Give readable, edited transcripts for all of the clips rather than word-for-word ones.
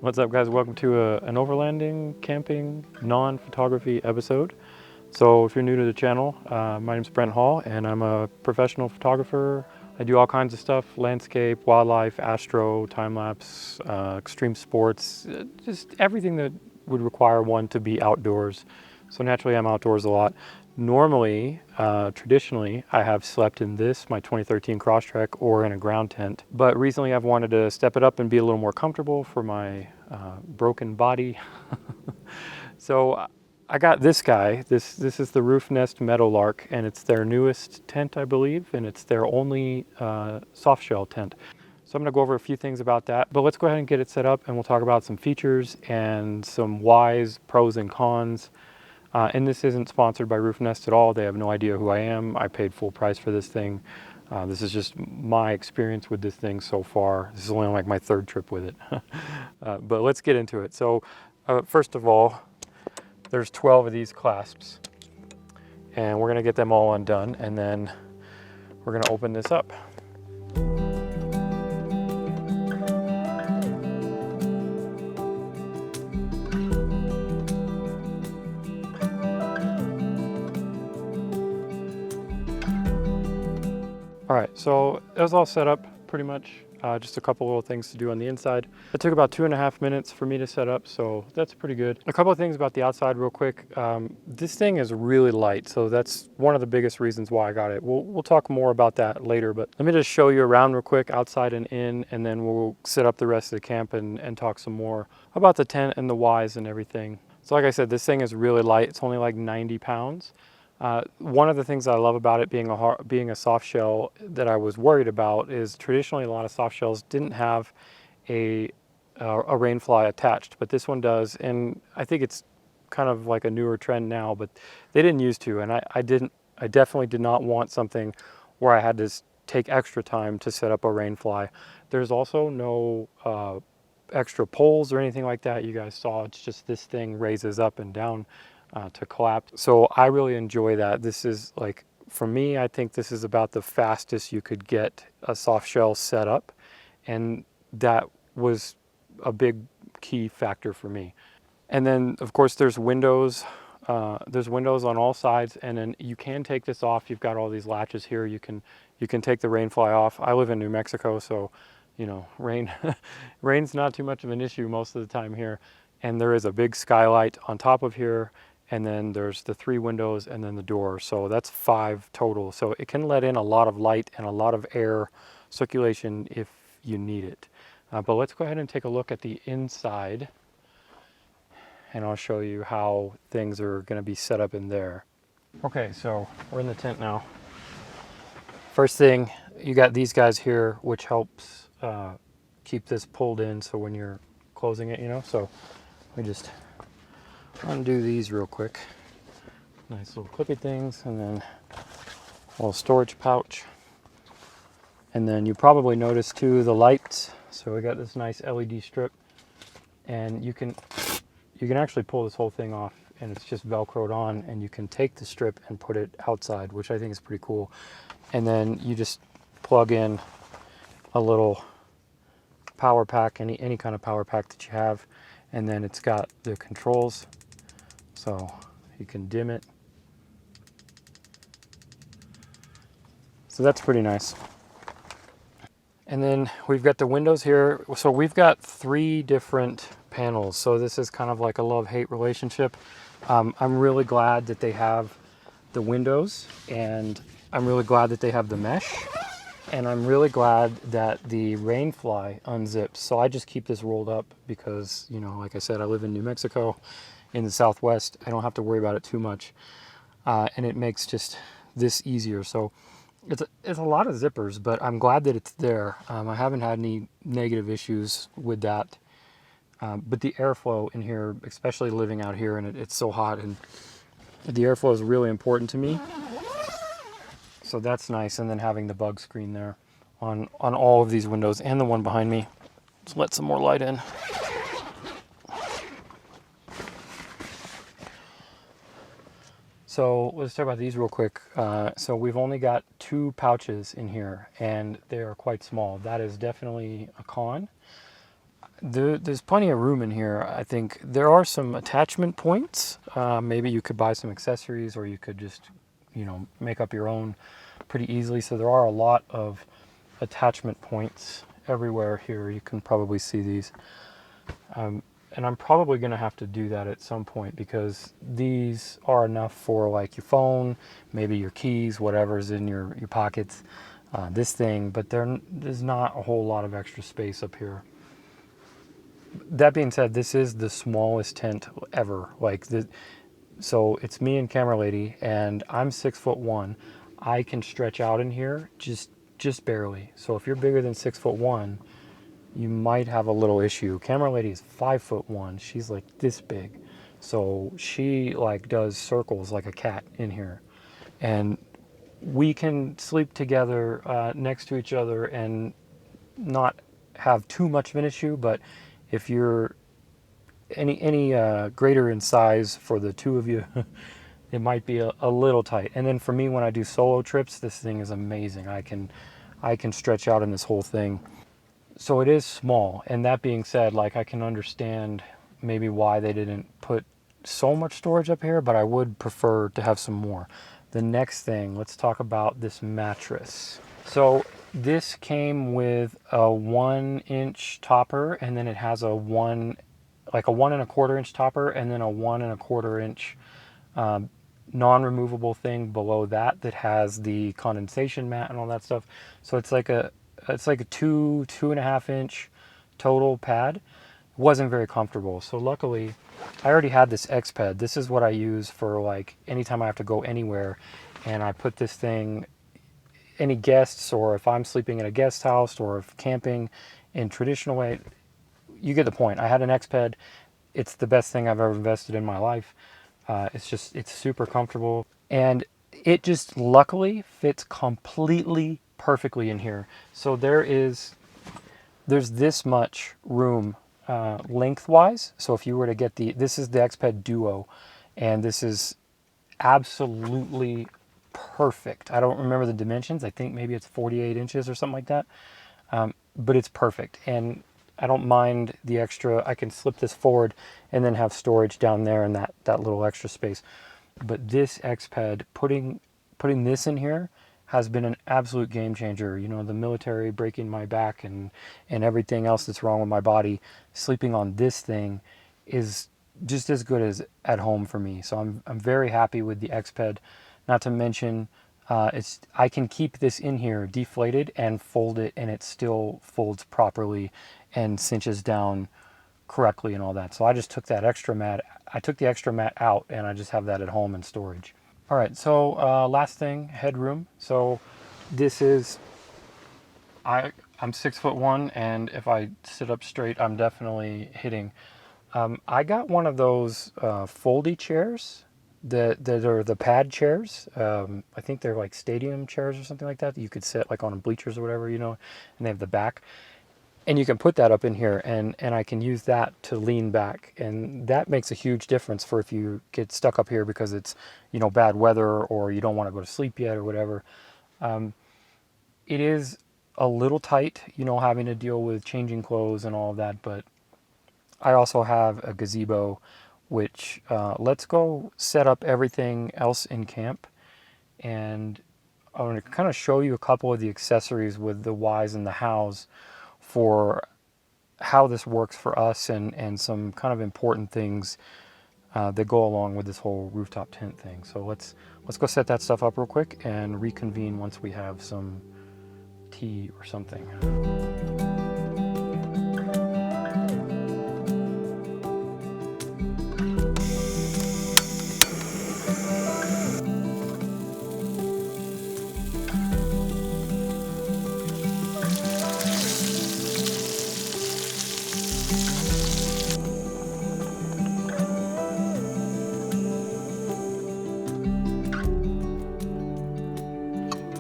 What's up, guys? Welcome to an overlanding, camping, non-photography episode. So if you're new to the channel, my name's Brent Hall and I'm a professional photographer. I do all kinds of stuff: landscape, wildlife, astro, time-lapse, extreme sports, just everything that would require one to be outdoors. So naturally I'm outdoors a lot. Normally, traditionally, I have slept in this, my 2013 Crosstrek, or in a ground tent. But recently I've wanted to step it up and be a little more comfortable for my broken body. So I got this guy. This is the Roof Nest Meadowlark, and it's their newest tent, I believe, and it's their only soft shell tent. So I'm gonna go over a few things about that, but let's go ahead and get it set up and we'll talk about some features and some whys, pros and cons. And this isn't sponsored by Roof Nest at all. They have no idea who I am. I paid full price for this thing. This is just my experience with this thing so far. This is only like my third trip with it. But let's get into it. So first of all, there's 12 of these clasps. And we're gonna get them all undone, and then we're gonna open this up. All right, so it was all set up pretty much. Just a couple little things to do on the inside. It took about 2.5 minutes for me to set up, so that's pretty good. A couple of things about the outside real quick. This thing is really light, so that's one of the biggest reasons why I got it. We'll talk more about that later, but let me just show you around real quick, outside and in, and then we'll set up the rest of the camp and talk some more about the tent and the whys and everything. So like I said, this thing is really light. It's only like 90 pounds. One of the things I love about it being a soft shell that I was worried about is traditionally a lot of soft shells didn't have a rainfly attached, but this one does, and I think it's kind of like a newer trend now, but they didn't used to, and I definitely did not want something where I had to take extra time to set up a rainfly. There's also no extra poles or anything like that. You guys saw it's just this thing raises up and down to collapse. So I really enjoy that. This is like, for me, I think this is about the fastest you could get a soft shell set up. And that was a big key factor for me. And then of course there's windows. There's windows on all sides, and then you can take this off. You've got all these latches here. You can take the rainfly off. I live in New Mexico, so you know, rain's not too much of an issue most of the time here. And there is a big skylight on top of here, and then there's the 3 windows and then the door. So that's 5 total. So it can let in a lot of light and a lot of air circulation if you need it. But let's go ahead and take a look at the inside, and I'll show you how things are going to be set up in there. Okay, so we're in the tent now. First thing, you got these guys here, which helps keep this pulled in, so when you're closing it, you know. So we just undo these real quick. Nice little clippy things, and then a little storage pouch. And then you probably noticed too the lights. So we got this nice LED strip, and you can actually pull this whole thing off, and it's just velcroed on, and you can take the strip and put it outside, which I think is pretty cool. And then you just plug in a little power pack, any kind of power pack that you have, and then it's got the controls, so you can dim it. So that's pretty nice. And then we've got the windows here. So we've got 3 different panels. So this is kind of like a love-hate relationship. I'm really glad that they have the windows, and I'm really glad that they have the mesh, and I'm really glad that the rainfly unzips. So I just keep this rolled up because, you know, like I said, I live in New Mexico in the Southwest. I don't have to worry about it too much. And it makes just this easier. So it's a lot of zippers, but I'm glad that it's there. I haven't had any negative issues with that. But the airflow in here, especially living out here, and it's so hot, and the airflow is really important to me. So that's nice. And then having the bug screen there on all of these windows, and the one behind me. Let's let some more light in. So let's talk about these real quick. So we've only got 2 pouches in here, and they are quite small. That is definitely a con. There's plenty of room in here. I think there are some attachment points. Maybe you could buy some accessories, or you could just, make up your own pretty easily. So there are a lot of attachment points everywhere here. You can probably see these. And I'm probably going to have to do that at some point, because these are enough for like your phone, maybe your keys, whatever's in your pockets, this thing, but there's not a whole lot of extra space up here. That being said, this is the smallest tent ever. So it's me and camera lady, and I'm 6'1". I can stretch out in here just barely. So if you're bigger than 6'1", you might have a little issue. Camera lady is 5'1". She's like this big. So she like does circles like a cat in here. And we can sleep together next to each other and not have too much of an issue. But if you're any greater in size for the two of you, it might be a little tight. And then for me, when I do solo trips, this thing is amazing. I can stretch out in this whole thing. So it is small. And that being said, like, I can understand maybe why they didn't put so much storage up here, but I would prefer to have some more. The next thing, let's talk about this mattress. So this came with a 1-inch topper, and then it has a 1.25 inch topper, and then a 1.25 inch non-removable thing below that has the condensation mat and all that stuff. So it's like a 2.5 inch total pad. It wasn't very comfortable. So luckily I already had this X pad. This is what I use for like anytime I have to go anywhere, and I put this thing, any guests, or if I'm sleeping in a guest house, or if camping in traditional way, you get the point. I had an X pad. It's the best thing I've ever invested in my life. It's super comfortable, and it just luckily fits completely perfectly in here. So there's this much room lengthwise. So if you were to get this is the XPED Duo, and this is absolutely perfect. I don't remember the dimensions. I think maybe it's 48 inches or something like that. But it's perfect, and I don't mind the extra. I can slip this forward and then have storage down there in that little extra space. But this XPED, putting this in here has been an absolute game changer. The military breaking my back and everything else that's wrong with my body, sleeping on this thing is just as good as at home for me. So I'm very happy with the XPED. Not to mention, I can keep this in here deflated and fold it, and it still folds properly and cinches down correctly and all that. So I just took that extra mat. I took the extra mat out, and I just have that at home in storage. All right, so last thing, headroom. So this is, I'm 6'1", and if I sit up straight, I'm definitely hitting. I got one of those foldy chairs that are the pad chairs. I think they're like stadium chairs or something like that you could sit like on bleachers or whatever, and they have the back. And you can put that up in here, and I can use that to lean back. And that makes a huge difference for if you get stuck up here because it's, bad weather, or you don't want to go to sleep yet or whatever. It is a little tight, having to deal with changing clothes and all of that. But I also have a gazebo, which let's go set up everything else in camp. And I want to kind of show you a couple of the accessories with the whys and the hows for how this works for us, and some kind of important things that go along with this whole rooftop tent thing. So let's go set that stuff up real quick and reconvene once we have some tea or something.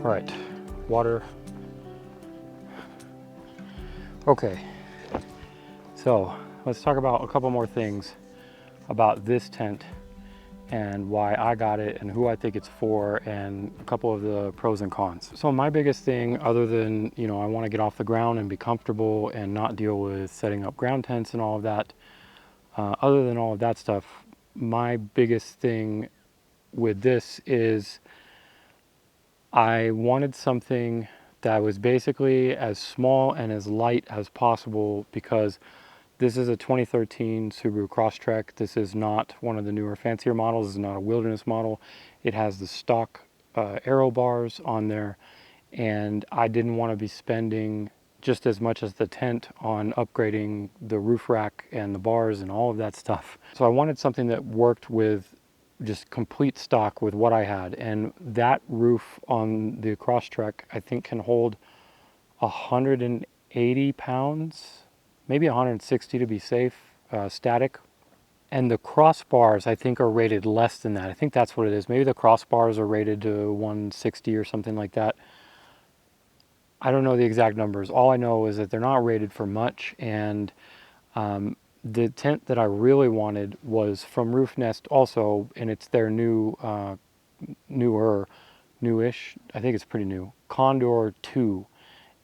All right, water. Okay, so let's talk about a couple more things about this tent and why I got it and who I think it's for and a couple of the pros and cons. So my biggest thing, other than, you know, I want to get off the ground and be comfortable and not deal with setting up ground tents and all of that, other than all of that stuff, my biggest thing with this is I wanted something that was basically as small and as light as possible, because this is a 2013 Subaru Crosstrek. This is not one of the newer, fancier models. This is not a wilderness model. It has the stock aero bars on there, and I didn't want to be spending just as much as the tent on upgrading the roof rack and the bars and all of that stuff. So I wanted something that worked with just complete stock with what I had, and that roof on the Crosstrek I think can hold 180 pounds, maybe 160 to be safe, static. And the crossbars I think are rated less than that. I think that's what it is. Maybe the crossbars are rated to 160 or something like that. I don't know the exact numbers. All I know is that they're not rated for much, and the tent that I really wanted was from Roof Nest also, and it's their newish, I think it's pretty new, Condor 2.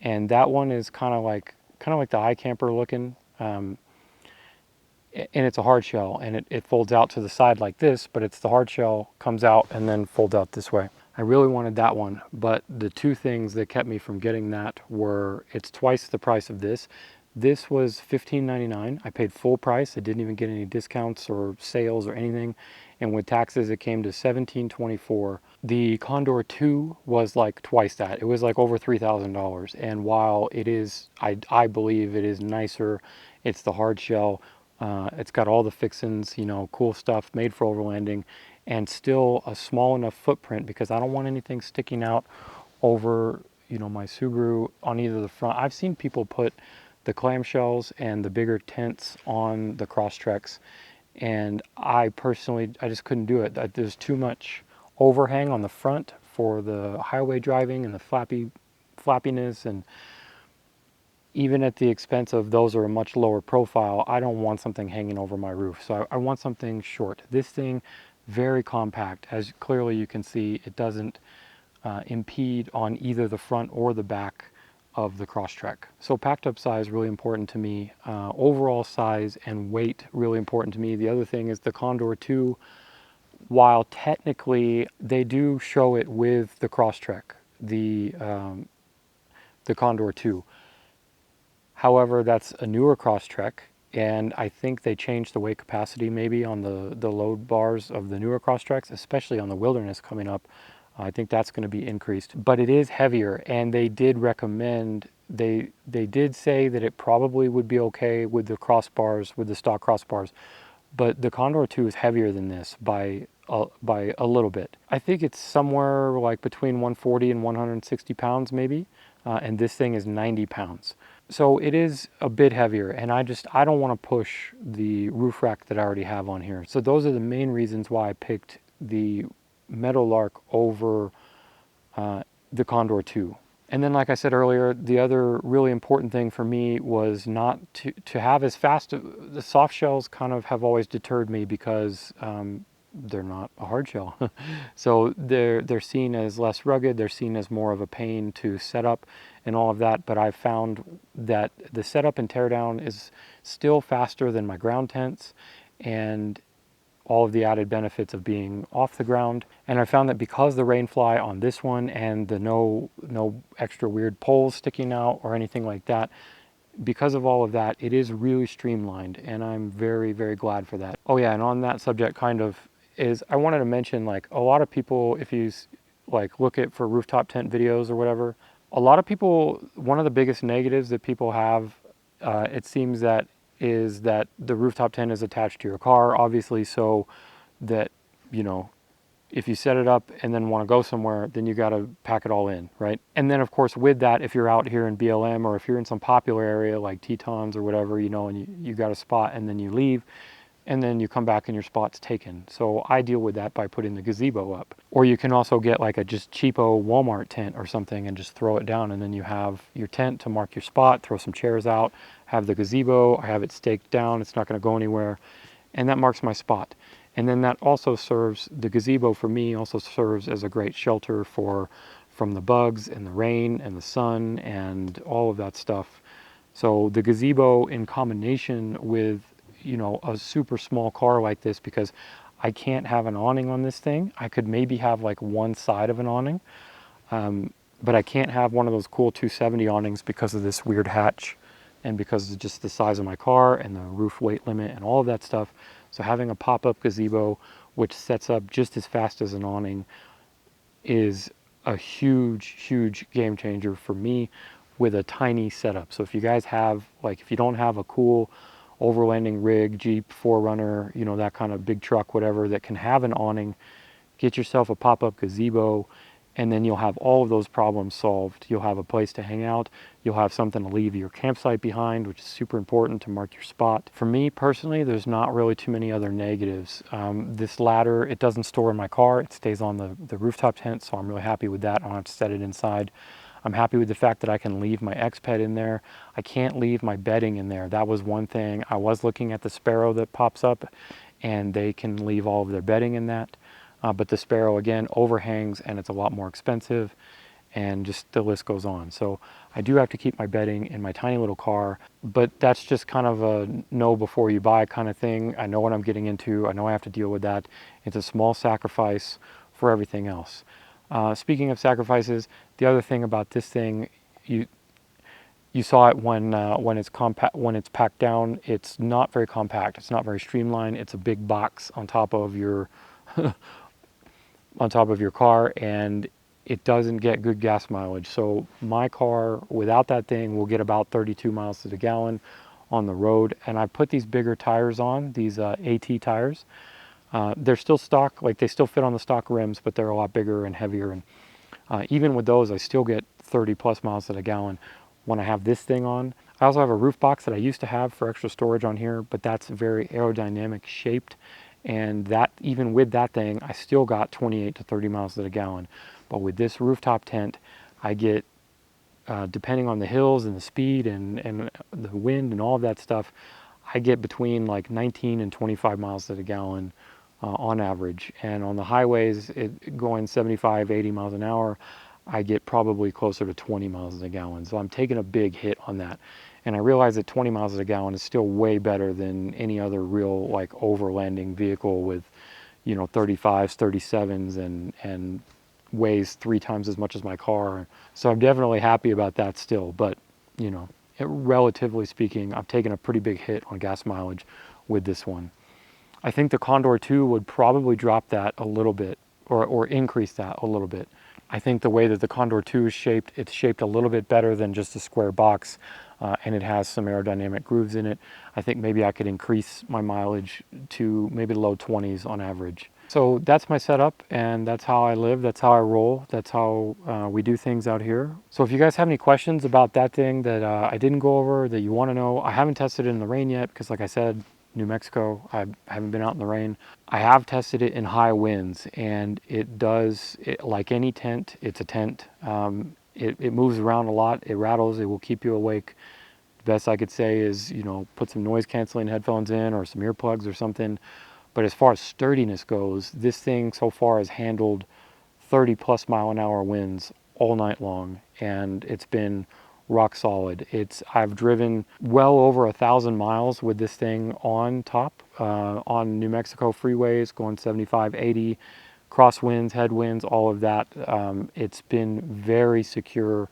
And that one is kind of like the iCamper looking, and it's a hard shell, and it folds out to the side like this, but it's the hard shell comes out and then folds out this way. I really wanted that one, but the two things that kept me from getting that were, it's twice the price of this. This was $15.99. I paid full price. I didn't even get any discounts or sales or anything. And with taxes, it came to $17.24. The Condor 2 was like twice that. It was like over $3,000. And while it is, I believe it is nicer, it's the hard shell. It's got all the fixins, you know, cool stuff made for overlanding, and still a small enough footprint because I don't want anything sticking out over, you know, my Subaru on either the front. I've seen people put the clamshells and the bigger tents on the Crosstreks, and I personally, I just couldn't do it. There's too much overhang on the front for the highway driving and the flappiness, and even at the expense of those are a much lower profile, I don't want something hanging over my roof. So I want something short. This thing, very compact. As clearly you can see, it doesn't impede on either the front or the back of the Crosstrek. So packed up size, really important to me. Overall size and weight, really important to me. The other thing is the Condor 2, while technically they do show it with the Crosstrek, the Condor 2. However, that's a newer Crosstrek, and I think they changed the weight capacity maybe on the load bars of the newer Crosstreks, especially on the Wilderness coming up. I think that's going to be increased, but it is heavier, and they did recommend, they did say that it probably would be okay with the crossbars, with the stock crossbars, but the Condor 2 is heavier than this by a little bit. I think it's somewhere like between 140 and 160 pounds maybe, and this thing is 90 pounds. So it is a bit heavier, and I don't want to push the roof rack that I already have on here. So those are the main reasons why I picked the Meadowlark over the Condor 2. And then, like I said earlier, the other really important thing for me was not to have as fast. The soft shells kind of have always deterred me because they're not a hard shell. So they're seen as less rugged, they're seen as more of a pain to set up and all of that, but I've found that the setup and teardown is still faster than my ground tents, and all of the added benefits of being off the ground. And I found that because the rainfly on this one and the no extra weird poles sticking out or anything like that, because of all of that, it is really streamlined, and I'm very, very glad for that. Oh yeah, and on that subject kind of is, I wanted to mention, like, a lot of people, if you like look at for rooftop tent videos or whatever, a lot of people, one of the biggest negatives that people have, it seems that, is that the rooftop tent is attached to your car, obviously, so that, you know, if you set it up and then want to go somewhere, then you got to pack it all in, right? And then of course with that, if you're out here in BLM or if you're in some popular area like Tetons or whatever, you know, and you got a spot and then you leave and then you come back and your spot's taken. So I deal with that by putting the gazebo up. Or you can also get like a just cheapo Walmart tent or something and just throw it down, and then you have your tent to mark your spot, throw some chairs out, have the gazebo, I have it staked down, it's not going to go anywhere, and that marks my spot. And then that also serves, the gazebo for me also serves as a great shelter from the bugs and the rain and the sun and all of that stuff. So the gazebo in combination with, you know, a super small car like this, because I can't have an awning on this thing. I could maybe have like one side of an awning, but I can't have one of those cool 270 awnings because of this weird hatch and because of just the size of my car and the roof weight limit and all of that stuff. So having a pop-up gazebo, which sets up just as fast as an awning, is a huge, huge game changer for me with a tiny setup. So if you guys have, like, if you don't have a cool overlanding rig, Jeep, 4Runner, you know, that kind of big truck, whatever, that can have an awning, get yourself a pop-up gazebo, and then you'll have all of those problems solved. You'll have a place to hang out. You'll have something to leave your campsite behind, which is super important to mark your spot. For me personally, there's not really too many other negatives. This ladder, it doesn't store in my car. It stays on the rooftop tent, so I'm really happy with that. I don't have to set it inside. I'm happy with the fact that I can leave my X-Ped in there. I can't leave my bedding in there. That was one thing. I was looking at the Sparrow that pops up, and they can leave all of their bedding in that. But the Sparrow, again, overhangs and it's a lot more expensive, and just the list goes on. So I do have to keep my bedding in my tiny little car, but that's just kind of a know before you buy kind of thing. I know what I'm getting into. I know I have to deal with that. It's a small sacrifice for everything else. Speaking of sacrifices, the other thing about this thing, you saw it when it's compact, when it's packed down. It's not very compact. It's not very streamlined. It's a big box on top of your car, and it doesn't get good gas mileage. So my car without that thing will get about 32 miles to the gallon on the road. And I put these bigger tires on, these AT tires. They're still stock, like they still fit on the stock rims, but they're a lot bigger and heavier. And even with those, I still get 30 plus miles to the gallon when I have this thing on. I also have a roof box that I used to have for extra storage on here, but that's very aerodynamic shaped. And that, even with that thing, I still got 28 to 30 miles to the gallon. But with this rooftop tent, I get, depending on the hills and the speed and the wind and all of that stuff, I get between like 19 and 25 miles to the gallon on average. And on the highways, going 75, 80 miles an hour, I get probably closer to 20 miles a gallon. So I'm taking a big hit on that. And I realize that 20 miles a gallon is still way better than any other real like overlanding vehicle with, you know, 35s, 37s and weighs 3 times as much as my car. So I'm definitely happy about that still. But, you know, relatively speaking, I've taken a pretty big hit on gas mileage with this one. I think the Condor 2 would probably drop that a little bit or increase that a little bit. I think the way that the Condor 2 is shaped, it's shaped a little bit better than just a square box, and it has some aerodynamic grooves in it. I think maybe I could increase my mileage to maybe low 20s on average. So that's my setup, and that's how I live, that's how I roll, that's how we do things out here. So if you guys have any questions about that thing that I didn't go over, that you want to know, I haven't tested it in the rain yet because, like I said, New Mexico, I haven't been out in the rain. I have tested it in high winds, and it does, like any tent, it's a tent. It moves around a lot, it rattles, it will keep you awake. The best I could say is, you know, put some noise canceling headphones in or some earplugs or something. But as far as sturdiness goes, this thing so far has handled 30 plus mile an hour winds all night long, and it's been rock solid. I've driven well over 1,000 miles with this thing on top, on New Mexico freeways, going 75, 80, crosswinds, headwinds, all of that. It's been very secure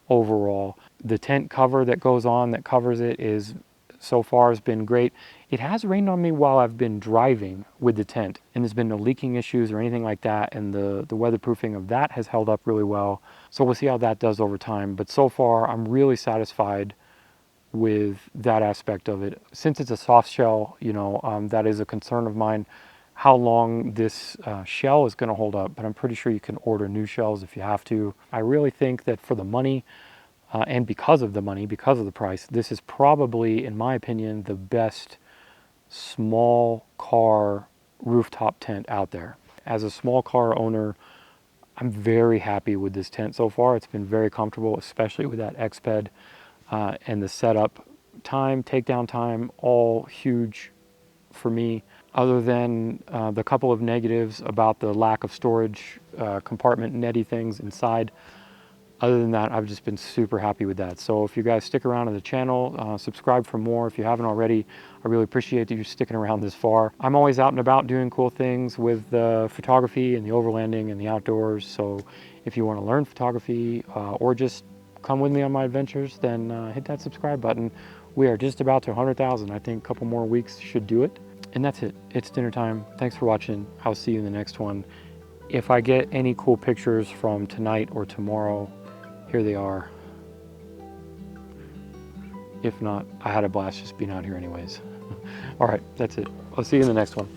overall. The tent cover that goes on that covers it is so far has been great. It has rained on me while I've been driving with the tent, and there's been no leaking issues or anything like that, and the weatherproofing of that has held up really well. So we'll see how that does over time, but so far I'm really satisfied with that aspect of it. Since it's a soft shell, you know, that is a concern of mine, how long this shell is going to hold up, but I'm pretty sure you can order new shells if you have to. I really think that for the money, and because of the money, because of the price, this is probably, in my opinion, the best small car rooftop tent out there. As a small car owner, I'm very happy with this tent so far. It's been very comfortable, especially with that X-Ped, and the setup time, takedown time, all huge for me. other than the couple of negatives about the lack of storage compartment netty things inside. Other than that, I've just been super happy with that. So if you guys stick around to the channel, subscribe for more if you haven't already. I really appreciate that you're sticking around this far. I'm always out and about doing cool things with photography and the overlanding and the outdoors. So if you want to learn photography or just come with me on my adventures, then hit that subscribe button. We are just about to 100,000. I think a couple more weeks should do it. And that's it. It's dinner time. Thanks for watching. I'll see you in the next one. If I get any cool pictures from tonight or tomorrow, here they are. If not, I had a blast just being out here anyways. All right, that's it. I'll see you in the next one.